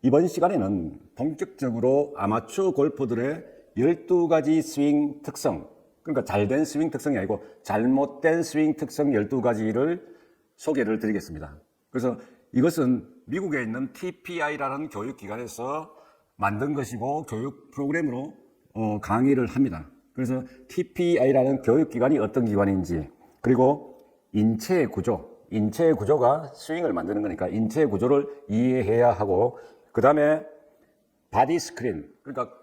이번 시간에는 본격적으로 아마추어 골퍼들의 12가지 스윙 특성, 그러니까 잘된 스윙 특성이 아니고 잘못된 스윙 특성 12가지를 소개를 드리겠습니다. 그래서 이것은 미국에 있는 TPI라는 교육기관에서 만든 것이고 교육 프로그램으로 강의를 합니다. 그래서 TPI라는 교육기관이 어떤 기관인지, 그리고 인체의 구조가 스윙을 만드는 거니까 인체의 구조를 이해해야 하고, 그 다음에 바디 스크린, 그러니까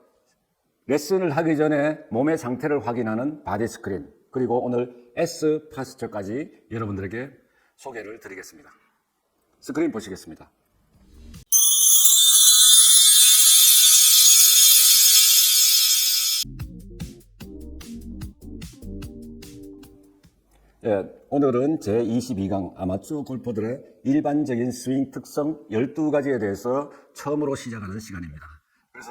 레슨을 하기 전에 몸의 상태를 확인하는 바디 스크린, 그리고 오늘 S 파스처까지 여러분들에게 소개를 드리겠습니다. 스크린 보시겠습니다. 오늘은 제22강 아마추어 골퍼들의 일반적인 스윙 특성 12가지에 대해서 처음으로 시작하는 시간입니다. 그래서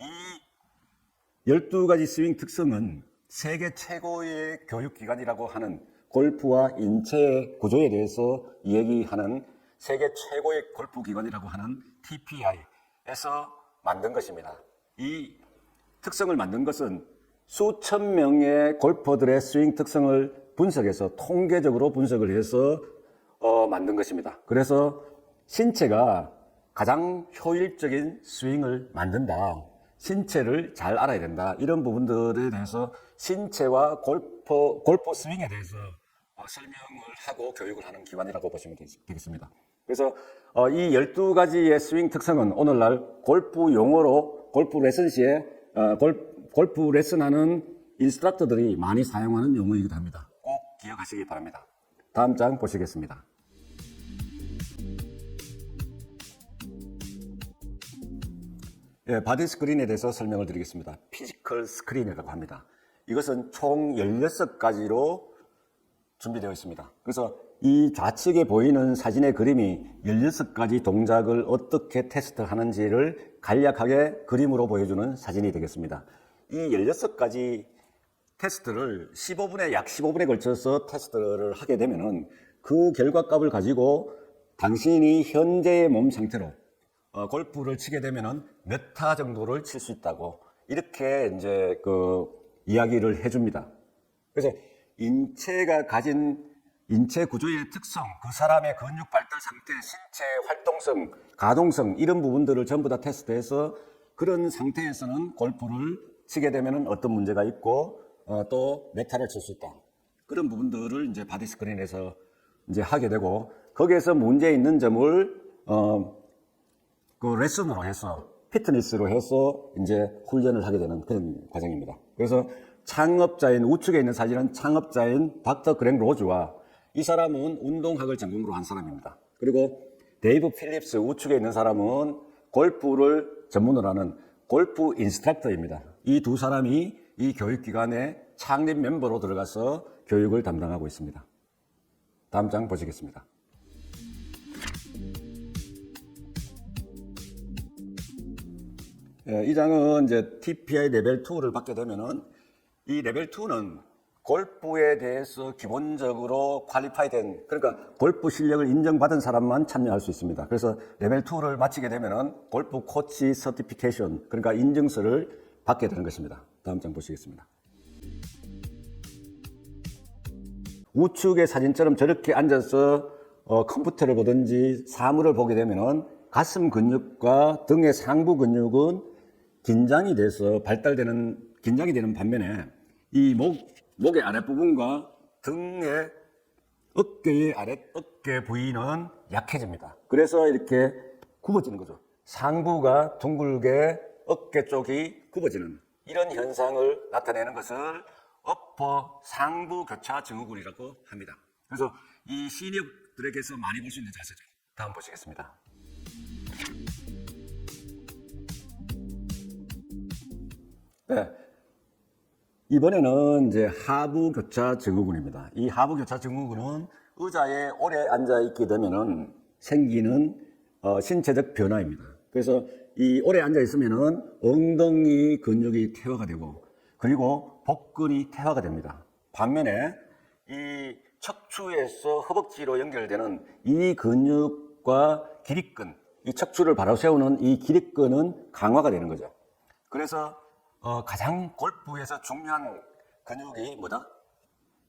이 12가지 스윙 특성은 세계 최고의 교육기관이라고 하는 골프와 인체의 구조에 대해서 얘기하는 세계 최고의 골프기관이라고 하는 TPI에서 만든 것입니다. 이 특성을 만든 것은 수천 명의 골퍼들의 스윙 특성을 분석해서 통계적으로 분석을 해서 만든 것입니다. 그래서 신체가 가장 효율적인 스윙을 만든다, 신체를 잘 알아야 된다, 이런 부분들에 대해서 신체와 골프 스윙에 대해서 설명을 하고 교육을 하는 기관이라고 보시면 되겠습니다. 그래서 이 12가지의 스윙 특성은 오늘날 골프 용어로 골프 레슨 시에 골프 레슨하는 인스트럭터들이 많이 사용하는 용어이기도 합니다. 꼭 기억하시기 바랍니다. 다음 장 보시겠습니다. 바디 스크린에 대해서 설명을 드리겠습니다. 피지컬 스크린이라고 합니다. 이것은 총 16가지로 준비되어 있습니다. 그래서 이 좌측에 보이는 사진의 그림이 16가지 동작을 어떻게 테스트하는지를 간략하게 그림으로 보여주는 사진이 되겠습니다. 이 16가지 테스트를 약 15분에 걸쳐서 테스트를 하게 되면은 그 결과값을 가지고 당신이 현재의 몸 상태로 골프를 치게 되면은 몇 타 정도를 칠 수 있다고 이렇게 이제 이야기를 해줍니다. 그래서 인체가 가진 인체 구조의 특성, 그 사람의 근육 발달 상태, 신체 활동성, 가동성 이런 부분들을 전부 다 테스트해서 그런 상태에서는 골프를 치게 되면은 어떤 문제가 있고 또 몇 타를 칠 수 있다. 그런 부분들을 이제 바디 스크린에서 이제 하게 되고, 거기에서 문제 있는 점을 그 레슨으로 해서 피트니스로 해서 이제 훈련을 하게 되는 그런 과정입니다. 그래서 창업자인 우측에 있는 사진은 창업자인 닥터 그렉 로즈와 이 사람은 운동학을 전공으로 한 사람입니다. 그리고 데이브 필립스 우측에 있는 사람은 골프를 전문으로 하는 골프 인스트럭터입니다. 이 두 사람이 이 교육기관의 창립 멤버로 들어가서 교육을 담당하고 있습니다. 다음 장 보시겠습니다. 이 장은 이제 TPI 레벨 2를 받게 되면은 이 레벨 2는 골프에 대해서 기본적으로 퀄리파이된, 그러니까 골프 실력을 인정받은 사람만 참여할 수 있습니다. 그래서 레벨 2를 마치게 되면은 골프 코치 서티피케이션, 그러니까 인증서를 받게 되는 것입니다. 다음 장 보시겠습니다. 우측의 사진처럼 저렇게 앉아서 컴퓨터를 보든지 사물을 보게 되면은 가슴 근육과 등의 상부 근육은 긴장이 되는 반면에 이 목의 아랫부분과 등의 어깨의 어깨 부위는 약해집니다. 그래서 이렇게 굽어지는 거죠. 상부가 둥글게 어깨 쪽이 굽어지는 이런 현상을 나타내는 것을 어퍼 상부 교차 증후군이라고 합니다. 그래서 이 시니어들에게서 많이 볼 수 있는 자세죠. 다음 보시겠습니다. 네. 이번에는 이제 하부 교차 증후군입니다. 이 하부 교차 증후군은 의자에 오래 앉아 있게 되면은 생기는 신체적 변화입니다. 그래서 이 오래 앉아 있으면은 엉덩이 근육이 퇴화가 되고, 그리고 복근이 퇴화가 됩니다. 반면에 이 척추에서 허벅지로 연결되는 이 근육과 기립근, 이 척추를 바로 세우는 이 기립근은 강화가 되는 거죠. 그래서 가장 골프에서 중요한 근육이 뭐다?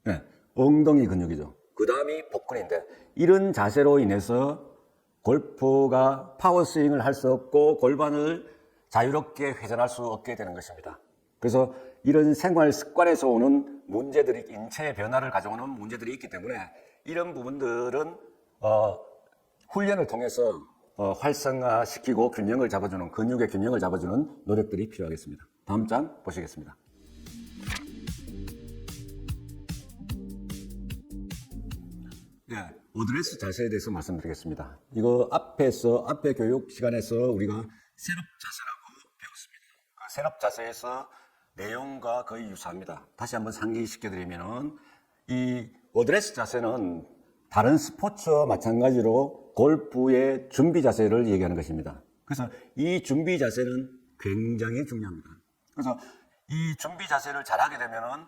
네, 엉덩이 근육이죠. 그 다음이 복근인데, 이런 자세로 인해서 골프가 파워스윙을 할 수 없고 골반을 자유롭게 회전할 수 없게 되는 것입니다. 그래서 이런 생활 습관에서 오는 문제들이, 인체의 변화를 가져오는 문제들이 있기 때문에 이런 부분들은 훈련을 통해서 활성화시키고 균형을 잡아주는, 근육의 균형을 잡아주는 노력들이 필요하겠습니다. 다음 장 보시겠습니다. 네, 어드레스 자세에 대해서 말씀드리겠습니다. 이거 앞에 교육 시간에서 우리가 셋업 자세라고 배웠습니다. 그 셋업 자세에서 내용과 거의 유사합니다. 다시 한번 상기시켜드리면은, 이 어드레스 자세는 다른 스포츠와 마찬가지로 골프의 준비 자세를 얘기하는 것입니다. 그래서 이 준비 자세는 굉장히 중요합니다. 그래서 이 준비 자세를 잘하게 되면은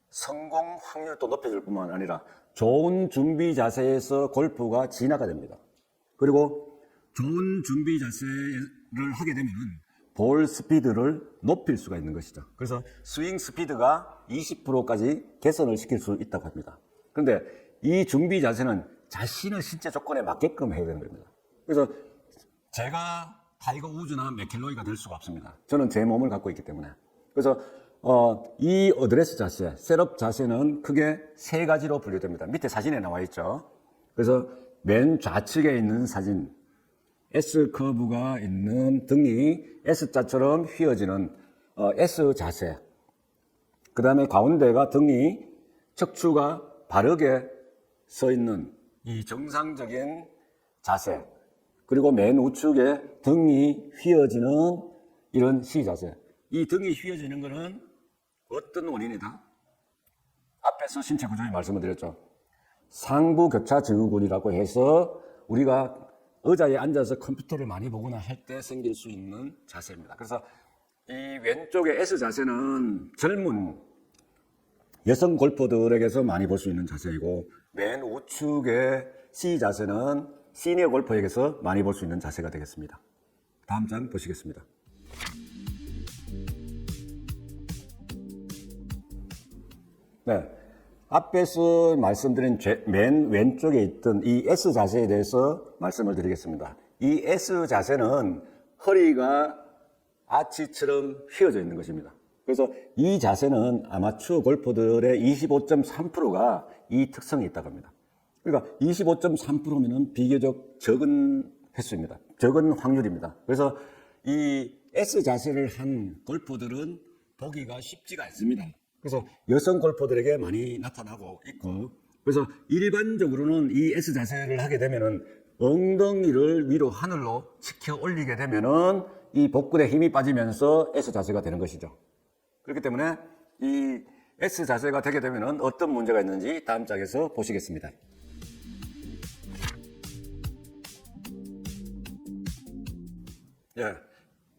성공 확률도 높여줄 뿐만 아니라 좋은 준비 자세에서 골프가 진화가 됩니다. 그리고 좋은 준비 자세를 하게 되면은 볼 스피드를 높일 수가 있는 것이죠. 그래서 스윙 스피드가 20%까지 개선을 시킬 수 있다고 합니다. 그런데 이 준비 자세는 자신의 신체 조건에 맞게끔 해야 되는 겁니다. 그래서 제가 타이거 우즈나 맥켈로이가 될 수가 없습니다. 저는 제 몸을 갖고 있기 때문에. 그래서 이 어드레스 자세, 셋업 자세는 크게 세 가지로 분류됩니다. 밑에 사진에 나와 있죠. 그래서 맨 좌측에 있는 사진, S커브가 있는 등이 S자처럼 휘어지는 S 자세. 그 다음에 가운데가 등이 척추가 바르게 서 있는 이 정상적인 자세. 그리고 맨 우측에 등이 휘어지는 이런 C 자세. 이 등이 휘어지는 것은 어떤 원인이다? 앞에서 신체 구조의 말씀을 드렸죠. 상부 교차 증후군이라고 해서 우리가 의자에 앉아서 컴퓨터를 많이 보거나 할 때 생길 수 있는 자세입니다. 그래서 이 왼쪽의 S 자세는 젊은 여성 골퍼들에게서 많이 볼 수 있는 자세이고, 맨 우측의 C 자세는 시니어 골퍼에게서 많이 볼 수 있는 자세가 되겠습니다. 다음 장 보시겠습니다. 네, 앞에서 말씀드린 맨 왼쪽에 있던 이 S 자세에 대해서 말씀을 드리겠습니다. 이 S 자세는 허리가 아치처럼 휘어져 있는 것입니다. 그래서 이 자세는 아마추어 골퍼들의 25.3%가 이 특성이 있다고 합니다. 그러니까 25.3%면은 비교적 적은 횟수입니다. 적은 확률입니다. 그래서 이 S 자세를 한 골퍼들은 보기가 쉽지가 않습니다. 그래서 여성 골퍼들에게 많이 나타나고 있고, 그래서 일반적으로는 이 S 자세를 하게 되면은 엉덩이를 위로 하늘로 치켜 올리게 되면은 이 복근에 힘이 빠지면서 S 자세가 되는 것이죠. 그렇기 때문에 이 S 자세가 되게 되면은 어떤 문제가 있는지 다음 장에서 보시겠습니다. 예,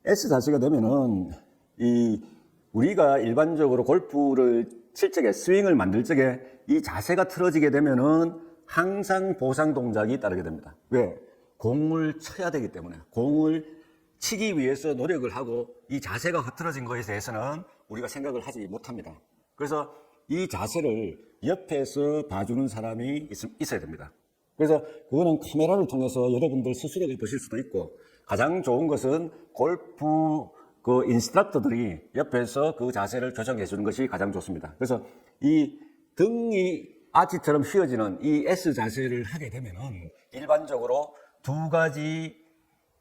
S 자세가 되면은 우리가 일반적으로 골프를 칠 적에, 스윙을 만들 적에 이 자세가 틀어지게 되면은 항상 보상 동작이 따르게 됩니다. 왜? 공을 쳐야 되기 때문에. 공을 치기 위해서 노력을 하고 이 자세가 흐트러진 것에 대해서는 우리가 생각을 하지 못합니다. 그래서 이 자세를 옆에서 봐주는 사람이 있어야 됩니다. 그래서 그거는 카메라를 통해서 여러분들 스스로가 보실 수도 있고, 가장 좋은 것은 골프 인스트럭터들이 옆에서 그 자세를 조정해 주는 것이 가장 좋습니다. 그래서 이 등이 아치처럼 휘어지는 이 S 자세를 하게 되면은 일반적으로 두 가지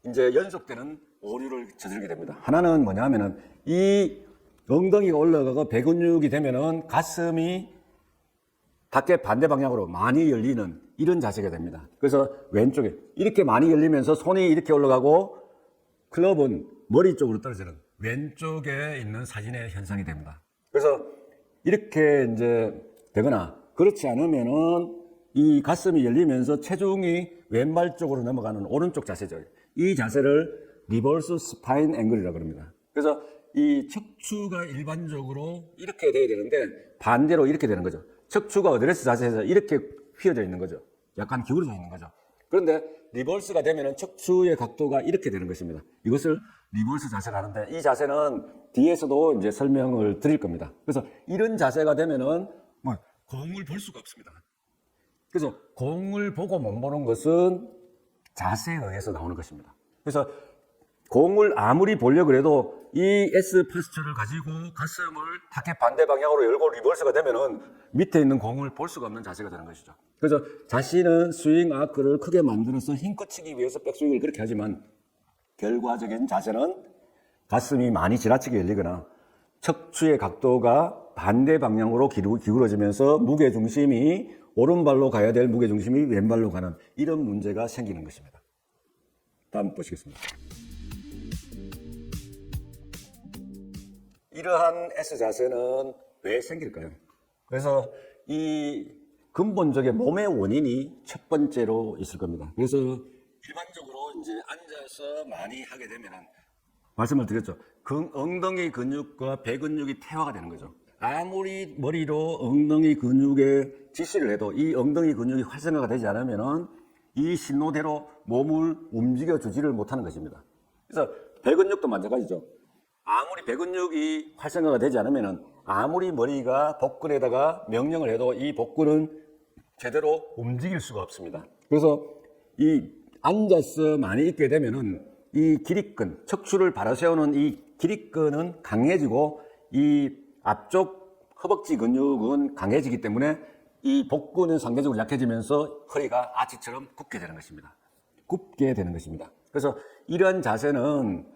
이제 연속되는 오류를 저지르게 됩니다. 하나는 뭐냐 하면은 이 엉덩이가 올라가고 배근육이 되면은 가슴이 밖에 반대 방향으로 많이 열리는 이런 자세가 됩니다. 그래서 왼쪽에 이렇게 많이 열리면서 손이 이렇게 올라가고 클럽은 머리 쪽으로 떨어지는 왼쪽에 있는 사진의 현상이 됩니다. 그래서 이렇게 이제 되거나, 그렇지 않으면은 이 가슴이 열리면서 체중이 왼발 쪽으로 넘어가는 오른쪽 자세죠. 이 자세를 리버스 스파인 앵글이라고 합니다. 그래서 이 척추가 일반적으로 이렇게 돼야 되는데 반대로 이렇게 되는 거죠. 척추가 어드레스 자세에서 이렇게 휘어져 있는 거죠. 약간 기울어져 있는 거죠. 그런데 리버스가 되면은 척추의 각도가 이렇게 되는 것입니다. 이것을 리버스 자세를 하는데 이 자세는 뒤에서도 이제 설명을 드릴 겁니다. 그래서 이런 자세가 되면은 뭐 공을 볼 수가 없습니다. 그래서 공을 보고 못 보는 것은 자세에 의해서 나오는 것입니다. 그래서 공을 아무리 보려고 해도 이 S 포스처를 가지고 가슴을 타켓 반대 방향으로 열고 리버스가 되면은 밑에 있는 공을 볼 수가 없는 자세가 되는 것이죠. 그래서 자신은 스윙 아크를 크게 만들어서 힘껏 치기 위해서 백스윙을 그렇게 하지만 결과적인 자세는 가슴이 많이 지나치게 열리거나 척추의 각도가 반대 방향으로 기울어지면서 무게중심이 오른발로 가야 될 무게중심이 왼발로 가는 이런 문제가 생기는 것입니다. 다음 보시겠습니다. 이러한 S 자세는 왜 생길까요? 그래서 이 근본적인 몸의 원인이 첫 번째로 있을 겁니다. 그래서 일반적으로 이제 앉아서 많이 하게 되면은 말씀을 드렸죠. 엉덩이 근육과 배 근육이 태화가 되는 거죠. 아무리 머리로 엉덩이 근육에 지시를 해도 이 엉덩이 근육이 활성화가 되지 않으면은 이 신호대로 몸을 움직여 주지를 못하는 것입니다. 그래서 배 근육도 마찬가지죠. 아무리 배 근육이 활성화가 되지 않으면은 아무리 머리가 복근에다가 명령을 해도 이 복근은 제대로 움직일 수가 없습니다. 그래서 이 앉아서 많이 있게 되면은 이 기립근, 척추를 바로 세우는 이 기립근은 강해지고 이 앞쪽 허벅지 근육은 강해지기 때문에 이 복근은 상대적으로 약해지면서 허리가 아치처럼 굽게 되는 것입니다. 굽게 되는 것입니다. 그래서 이러한 자세는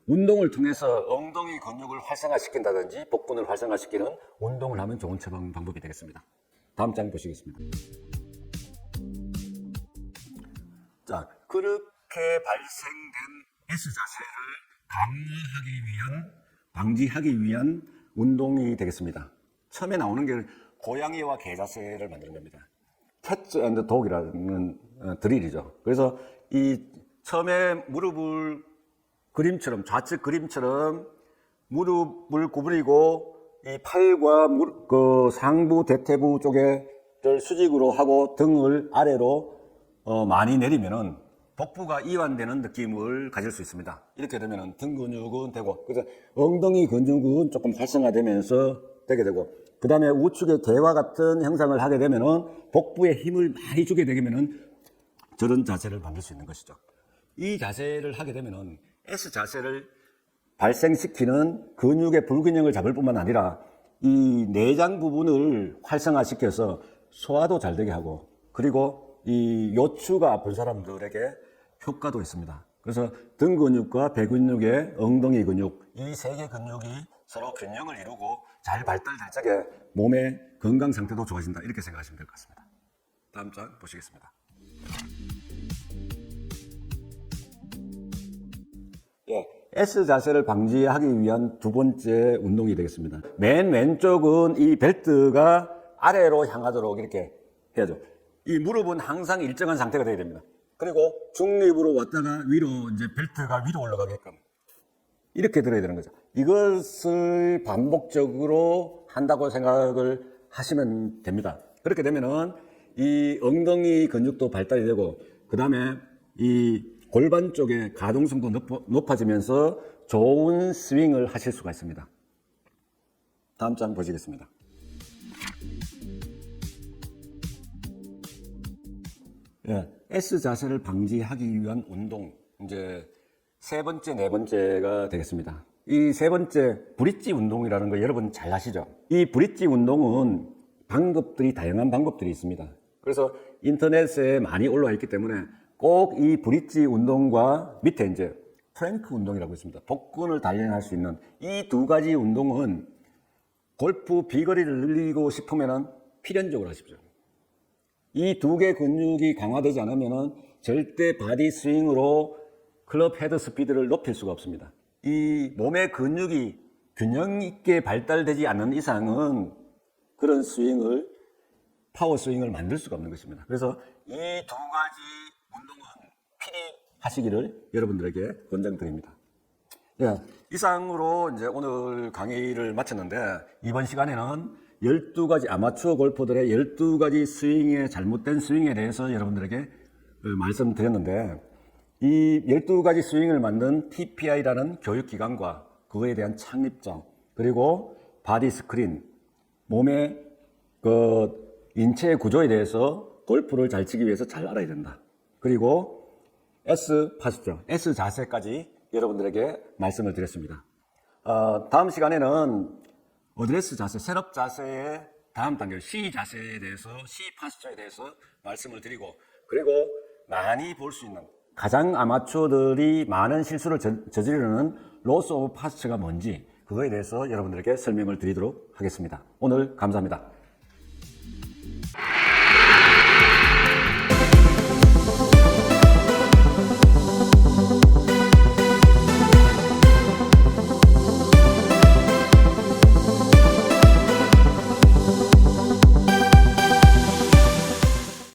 운동을 통해서 엉덩이 근육을 활성화시킨다든지 복근을 활성화시키는 운동을 하면 좋은 처방 방법이 되겠습니다. 다음 장 보시겠습니다. 자, 그렇게 발생된 S 자세를 방지하기 위한 운동이 되겠습니다. 처음에 나오는 게 고양이와 개 자세를 만드는 겁니다. 캐치 앤드 독이라는 드릴이죠. 그래서 이 처음에 무릎을 그림처럼 좌측 그림처럼 무릎을 구부리고 이 팔과 상부 대퇴부 쪽에를 수직으로 하고 등을 아래로 많이 내리면은 복부가 이완되는 느낌을 가질 수 있습니다. 이렇게 되면은 등 근육은 되고, 그래서 엉덩이 근육은 조금 활성화되면서 되게 되고, 그 다음에 우측의 개와 같은 형상을 하게 되면은 복부에 힘을 많이 주게 되면은 저런 자세를 만들 수 있는 것이죠. 이 자세를 하게 되면은 S 자세를 발생시키는 근육의 불균형을 잡을 뿐만 아니라 이 내장 부분을 활성화시켜서 소화도 잘 되게 하고, 그리고 이 요추가 아픈 사람들에게 효과도 있습니다. 그래서 등 근육과 배 근육의 엉덩이 근육, 이 세 개 근육이 서로 균형을 이루고 잘 발달될 적에 몸의 건강 상태도 좋아진다, 이렇게 생각하시면 될 것 같습니다. 다음 장 보시겠습니다. S 자세를 방지하기 위한 두 번째 운동이 되겠습니다. 맨 왼쪽은 이 벨트가 아래로 향하도록 이렇게 해야죠. 이 무릎은 항상 일정한 상태가 되어야 됩니다. 그리고 중립으로 왔다가 위로, 이제 벨트가 위로 올라가게끔 이렇게 들어야 되는 거죠. 이것을 반복적으로 한다고 생각을 하시면 됩니다. 그렇게 되면은 이 엉덩이 근육도 발달이 되고, 그 다음에 이 골반 쪽의 가동성도 높아지면서 좋은 스윙을 하실 수가 있습니다. 다음 장 보시겠습니다. S 자세를 방지하기 위한 운동, 이제 세 번째, 네 번째가 되겠습니다. 이 세 번째 브릿지 운동이라는 거 여러분 잘 아시죠? 이 브릿지 운동은 다양한 방법들이 있습니다. 그래서 인터넷에 많이 올라와 있기 때문에 꼭 이 브릿지 운동과 밑에 이제 프랭크 운동이라고 있습니다. 복근을 단련할 수 있는 이 두 가지 운동은 골프 비거리를 늘리고 싶으면 필연적으로 하십시오. 이 두 개 근육이 강화되지 않으면 절대 바디 스윙으로 클럽 헤드 스피드를 높일 수가 없습니다. 이 몸의 근육이 균형 있게 발달되지 않는 이상은 그런 스윙을, 파워 스윙을 만들 수가 없는 것입니다. 그래서 이 두 가지 운동은 필히 하시기를 여러분들에게 권장드립니다. 이상으로 이제 오늘 강의를 마쳤는데, 이번 시간에는 12가지 아마추어 골퍼들의 12가지 스윙의 잘못된 스윙에 대해서 여러분들에게 말씀드렸는데, 이 12가지 스윙을 만든 TPI라는 교육기관과 그거에 대한 창립자, 그리고 바디 스크린, 몸의 인체 구조에 대해서 골프를 잘 치기 위해서 잘 알아야 된다. 그리고 S 파스처, S 자세까지 여러분들에게 말씀을 드렸습니다. 다음 시간에는 어드레스 자세, 셋업 자세의 다음 단계 C 자세에 대해서, C 파스처에 대해서 말씀을 드리고, 그리고 많이 볼 수 있는, 가장 아마추어들이 많은 실수를 저지르는 로스 오브 파스처가 뭔지, 그거에 대해서 여러분들에게 설명을 드리도록 하겠습니다. 오늘 감사합니다.